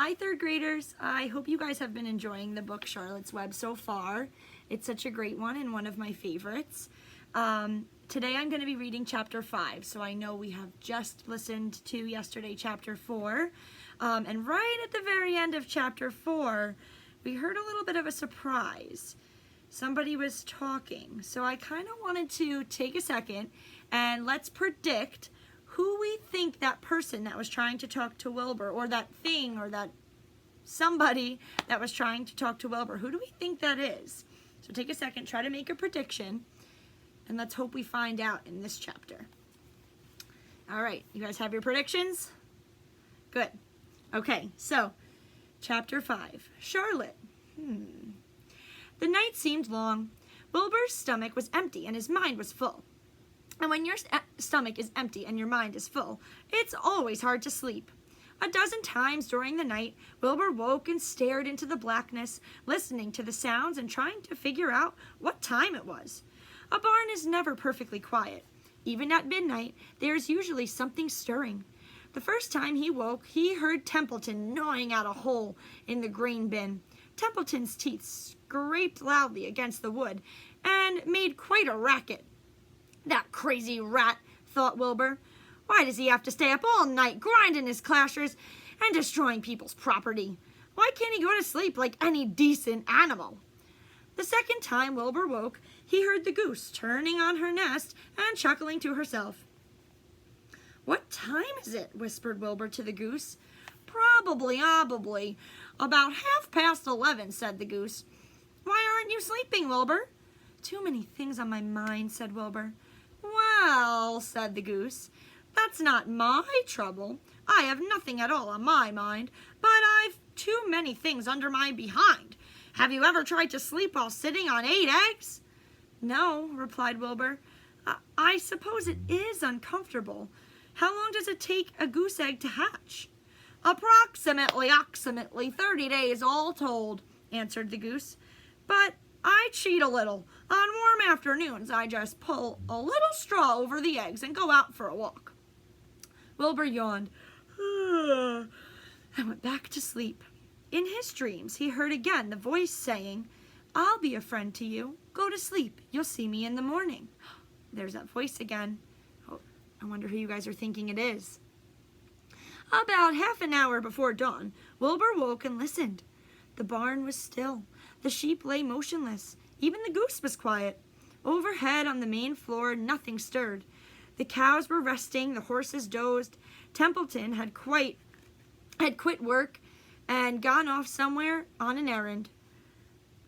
Hi, third graders. I hope you guys have been enjoying the book Charlotte's Web so far. It's such a great one and one of my favorites. Today I'm going to be reading chapter 5. So I know we have just listened to yesterday chapter 4. And right at the very end of chapter 4, we heard a little bit of a surprise. Somebody was talking. So I kind of wanted to take a second and let's predict who we think that person that was trying to talk to Wilbur, or that thing, or that somebody that was trying to talk to Wilbur. Who do we think that is? So take a second, try to make a prediction, and let's hope we find out in this chapter. All right, you guys have your predictions? Good. Okay, so chapter 5, Charlotte. The night seemed long. Wilbur's stomach was empty and his mind was full. And when your stomach is empty and your mind is full, it's always hard to sleep. A dozen times during the night, Wilbur woke and stared into the blackness, listening to the sounds and trying to figure out what time it was. A barn is never perfectly quiet. Even at midnight, there's usually something stirring. The first time he woke, he heard Templeton gnawing out a hole in the grain bin. Templeton's teeth scraped loudly against the wood and made quite a racket. That crazy rat, thought Wilbur. Why does he have to stay up all night grinding his clashers and destroying people's property? Why can't he go to sleep like any decent animal? The second time Wilbur woke, he heard the goose turning on her nest and chuckling to herself. What time is it? Whispered Wilbur to the goose. Probably about 11:30, said the goose. Why aren't you sleeping, Wilbur? Too many things on my mind, said Wilbur. Well, said the goose, that's not my trouble. I have nothing at all on my mind, but I've too many things under my behind. Have you ever tried to sleep while sitting on 8 eggs? No, replied Wilbur. I suppose it is uncomfortable. How long does it take a goose egg to hatch? Approximately 30 days all told, answered the goose. But I cheat a little. On warm afternoons, I just pull a little straw over the eggs and go out for a walk. Wilbur yawned and went back to sleep. In his dreams, he heard again the voice saying, I'll be a friend to you. Go to sleep. You'll see me in the morning. There's that voice again. Oh, I wonder who you guys are thinking it is. About half an hour before dawn, Wilbur woke and listened. The barn was still. The sheep lay motionless. Even the goose was quiet. Overhead on the main floor, nothing stirred. The cows were resting, the horses dozed. Templeton had quit work and gone off somewhere on an errand.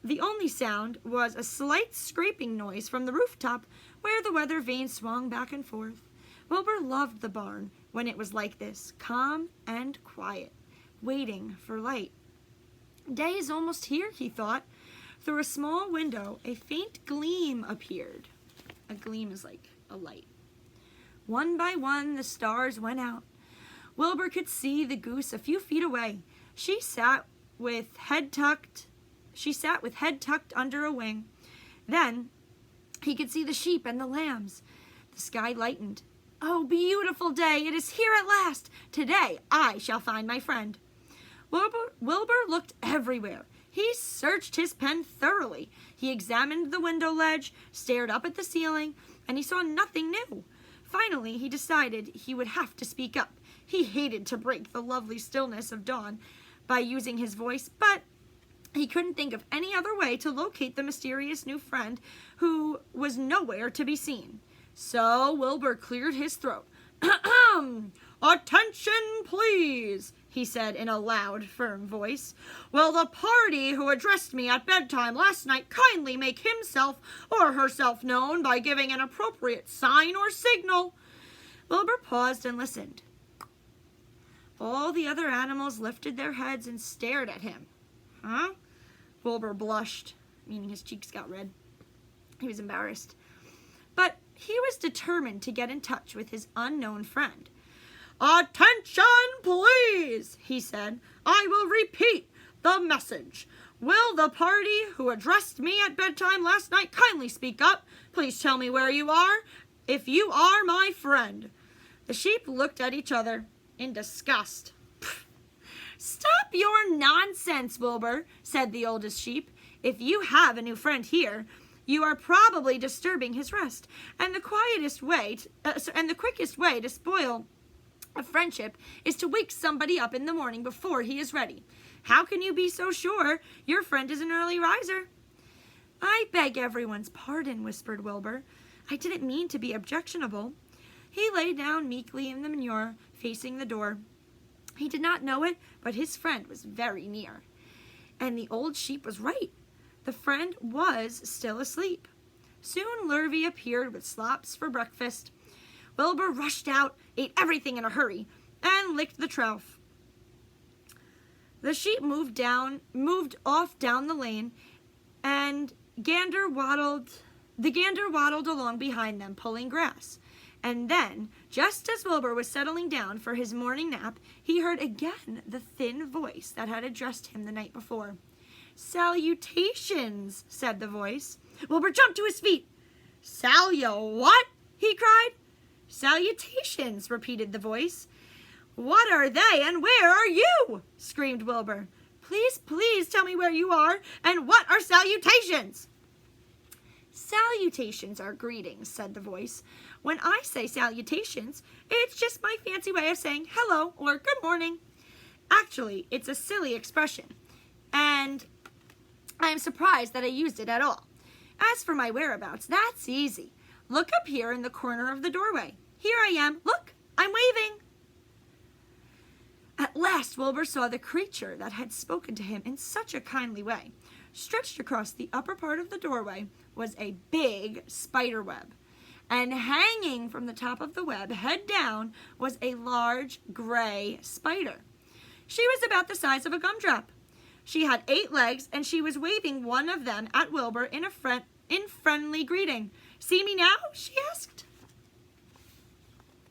The only sound was a slight scraping noise from the rooftop where the weather vane swung back and forth. Wilbur loved the barn when it was like this, calm and quiet, waiting for light. Day is almost here, he thought. Through a small window, a faint gleam appeared. A gleam is like a light. One by one, the stars went out. Wilbur could see the goose a few feet away. She sat with head tucked under a wing. Then he could see the sheep and the lambs. The sky lightened. Oh, beautiful day! It is here at last. Today I shall find my friend. Wilbur looked everywhere. He searched his pen thoroughly. He examined the window ledge, stared up at the ceiling, and he saw nothing new. Finally, he decided he would have to speak up. He hated to break the lovely stillness of dawn by using his voice, but he couldn't think of any other way to locate the mysterious new friend who was nowhere to be seen. So Wilbur cleared his throat. Attention, please, he said in a loud, firm voice. Will the party who addressed me at bedtime last night kindly make himself or herself known by giving an appropriate sign or signal? Wilbur paused and listened. All the other animals lifted their heads and stared at him. Huh? Wilbur blushed, meaning his cheeks got red. He was embarrassed. But he was determined to get in touch with his unknown friend. Attention, please, he said. I will repeat the message. Will the party who addressed me at bedtime last night kindly speak up? Please tell me where you are, if you are my friend. The sheep looked at each other in disgust. Stop your nonsense, Wilbur, said the oldest sheep. If you have a new friend here, you are probably disturbing his rest, and the quickest way to spoil a friendship is to wake somebody up in the morning before he is ready. How can you be so sure your friend is an early riser? I beg everyone's pardon, whispered Wilbur. I didn't mean to be objectionable. He lay down meekly in the manure, facing the door. He did not know it, but his friend was very near. And the old sheep was right. The friend was still asleep. Soon Lurvy appeared with slops for breakfast. Wilbur rushed out, ate everything in a hurry, and licked the trough. The sheep moved off down the lane, and the gander waddled along behind them, pulling grass. And then, just as Wilbur was settling down for his morning nap, he heard again the thin voice that had addressed him the night before. "Salutations," said the voice. Wilbur jumped to his feet. "What?" he cried. "Salutations," repeated the voice. "What are they and where are you?" screamed Wilbur. Please tell me where you are and what are salutations?" "Salutations are greetings," said the voice. "When I say salutations, it's just my fancy way of saying hello or good morning. Actually, it's a silly expression, and I am surprised that I used it at all. As for my whereabouts, that's easy. Look up here in the corner of the doorway. Here I am. Look, I'm waving." At last Wilbur saw the creature that had spoken to him in such a kindly way. Stretched across the upper part of the doorway was a big spider web, and hanging from the top of the web, head down, was a large gray spider. She was about the size of a gumdrop. She had 8 legs, and she was waving one of them at Wilbur in friendly greeting. "See me now?" she asked.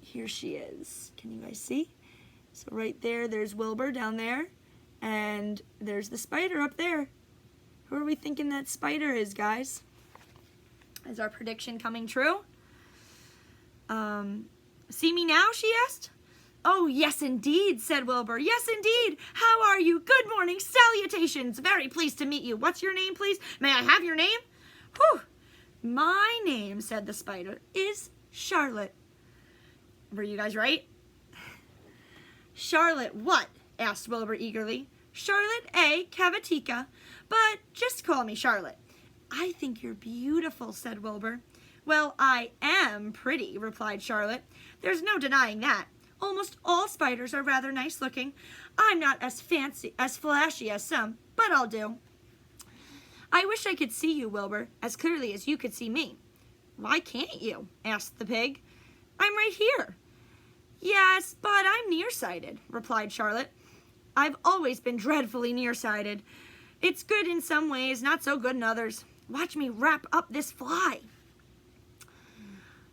Here she is. Can you guys see? So right there, there's Wilbur down there, and there's the spider up there. Who are we thinking that spider is, guys? Is our prediction coming true? "See me now?" she asked. "Oh, yes, indeed," said Wilbur. "Yes, indeed. How are you? Good morning. Salutations. Very pleased to meet you. What's your name, please? May I have your name?" "Whew. My name," said the spider, "is Charlotte." Were you guys right? "Charlotte what?" asked Wilbur eagerly. "Charlotte A. Cavatica, but just call me Charlotte." "I think you're beautiful," said Wilbur. "Well, I am pretty," replied Charlotte. "There's no denying that. Almost all spiders are rather nice looking. I'm not as flashy as some, but I'll do." "I wish I could see you, Wilbur, as clearly as you could see me." "Why can't you?" asked the pig. "I'm right here." "Yes, but I'm nearsighted," replied Charlotte. "I've always been dreadfully nearsighted. It's good in some ways, not so good in others. Watch me wrap up this fly."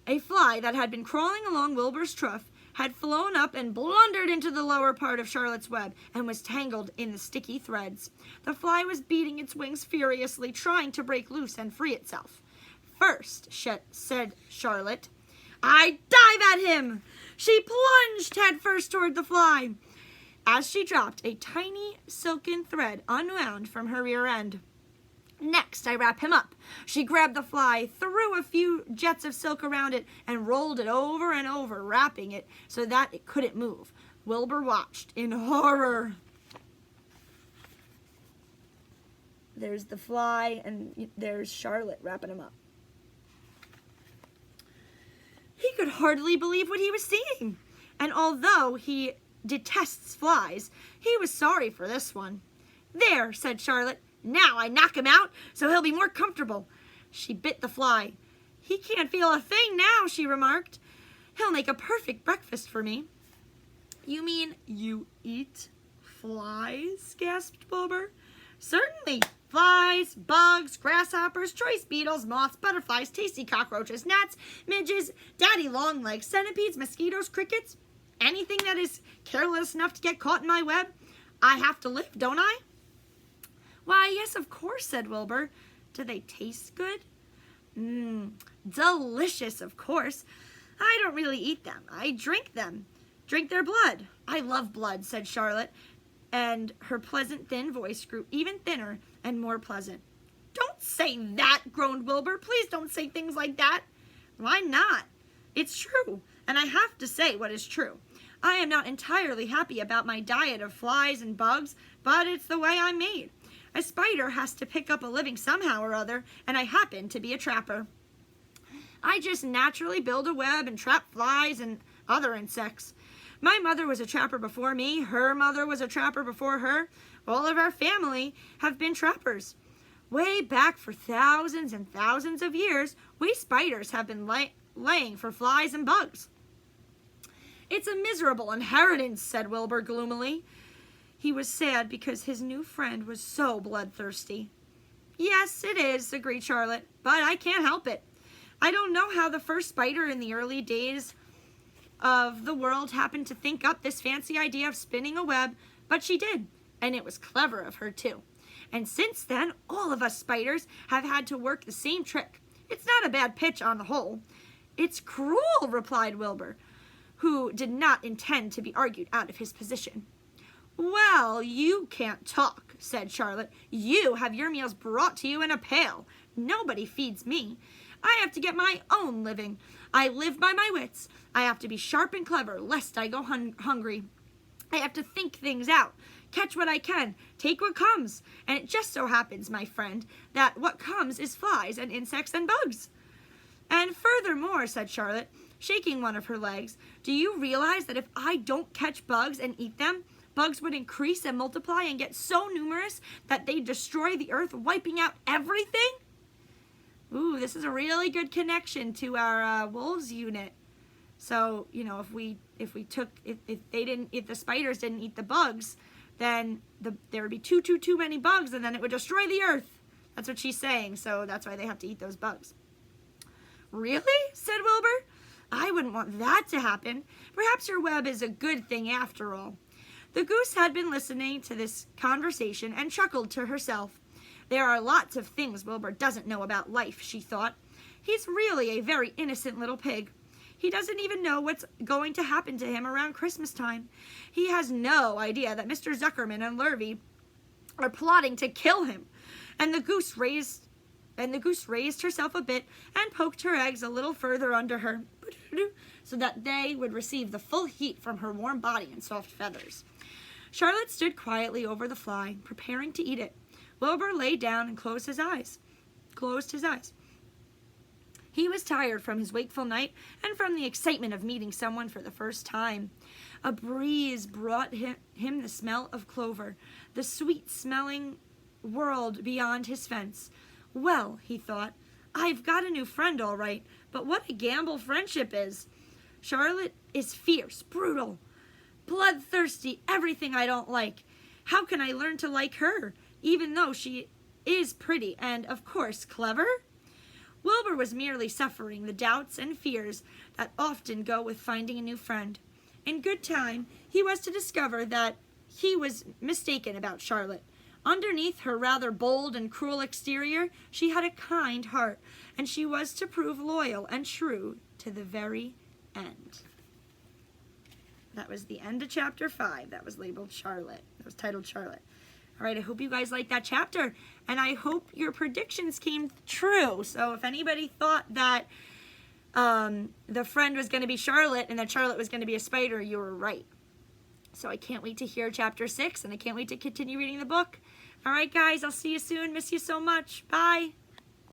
A fly that had been crawling along Wilbur's trough had flown up and blundered into the lower part of Charlotte's web and was tangled in the sticky threads. The fly was beating its wings furiously, trying to break loose and free itself. "First," said Charlotte, "I dive at him." She plunged headfirst toward the fly. As she dropped, a tiny silken thread unwound from her rear end. "Next, I wrap him up." She grabbed the fly, threw a few jets of silk around it, and rolled it over and over, wrapping it so that it couldn't move. Wilbur watched in horror. There's the fly, and there's Charlotte wrapping him up. He could hardly believe what he was seeing, and although he detests flies, he was sorry for this one. "There," said Charlotte. "Now I knock him out so he'll be more comfortable." She bit the fly. "He can't feel a thing now," she remarked. "He'll make a perfect breakfast for me." "You mean you eat flies?" gasped Wilbur. "Certainly. Flies, bugs, grasshoppers, choice beetles, moths, butterflies, tasty cockroaches, gnats, midges, daddy longlegs, centipedes, mosquitoes, crickets. Anything that is careless enough to get caught in my web. I have to live, don't I?" "Why, yes, of course," said Wilbur. "Do they taste good?" Delicious, of course. I don't really eat them. I drink them. Drink their blood." "I love blood," said Charlotte. and her pleasant, thin voice grew even thinner and more pleasant. "Don't say that," groaned Wilbur. "Please don't say things like that." "Why not? It's true, and I have to say what is true. I am not entirely happy about my diet of flies and bugs, but it's the way I'm made. A spider has to pick up a living somehow or other, and I happen to be a trapper. I just naturally build a web and trap flies and other insects. My mother was a trapper before me, her mother was a trapper before her. All of our family have been trappers. Way back for thousands and thousands of years, we spiders have been laying for flies and bugs." "It's a miserable inheritance," said Wilbur gloomily. He was sad because his new friend was so bloodthirsty. "Yes, it is," agreed Charlotte, "but I can't help it. I don't know how the first spider in the early days of the world happened to think up this fancy idea of spinning a web, but she did, and it was clever of her too. And since then, all of us spiders have had to work the same trick. It's not a bad pitch on the whole." "It's cruel," replied Wilbur, who did not intend to be argued out of his position. "Well, you can't talk," said Charlotte. "You have your meals brought to you in a pail. Nobody feeds me. I have to get my own living. I live by my wits. I have to be sharp and clever, lest I go hungry. I have to think things out, catch what I can, take what comes. And it just so happens, my friend, that what comes is flies and insects and bugs." "And furthermore," said Charlotte, shaking one of her legs, "do you realize that if I don't catch bugs and eat them, bugs would increase and multiply and get so numerous that they'd destroy the earth, wiping out everything?" Ooh, this is a really good connection to our wolves unit. So, you know, if the spiders didn't eat the bugs, then there would be too many bugs, and then it would destroy the earth. That's what she's saying. So that's why they have to eat those bugs. "Really?" said Wilbur. "I wouldn't want that to happen. Perhaps your web is a good thing after all." The goose had been listening to this conversation and chuckled to herself. "There are lots of things Wilbur doesn't know about life," she thought. "He's really a very innocent little pig. He doesn't even know what's going to happen to him around Christmas time. He has no idea that Mr. Zuckerman and Lurvy are plotting to kill him." And the goose raised herself a bit and poked her eggs a little further under her, so that they would receive the full heat from her warm body and soft feathers. Charlotte stood quietly over the fly, preparing to eat it. Wilbur lay down and closed his eyes. He was tired from his wakeful night and from the excitement of meeting someone for the first time. A breeze brought him the smell of clover, the sweet-smelling world beyond his fence. "Well," he thought, "I've got a new friend all right, but what a gamble friendship is. Charlotte is fierce, brutal, bloodthirsty, everything I don't like. How can I learn to like her, even though she is pretty and, of course, clever?" Wilbur was merely suffering the doubts and fears that often go with finding a new friend. In good time, he was to discover that he was mistaken about Charlotte. Underneath her rather bold and cruel exterior, she had a kind heart, and she was to prove loyal and true to the very end. That was the end of chapter 5. That was labeled Charlotte. That was titled Charlotte. All right, I hope you guys liked that chapter, and I hope your predictions came true. So if anybody thought that the friend was going to be Charlotte and that Charlotte was going to be a spider, you were right. So I can't wait to hear chapter 6, and I can't wait to continue reading the book. All right, guys, I'll see you soon. Miss you so much. Bye.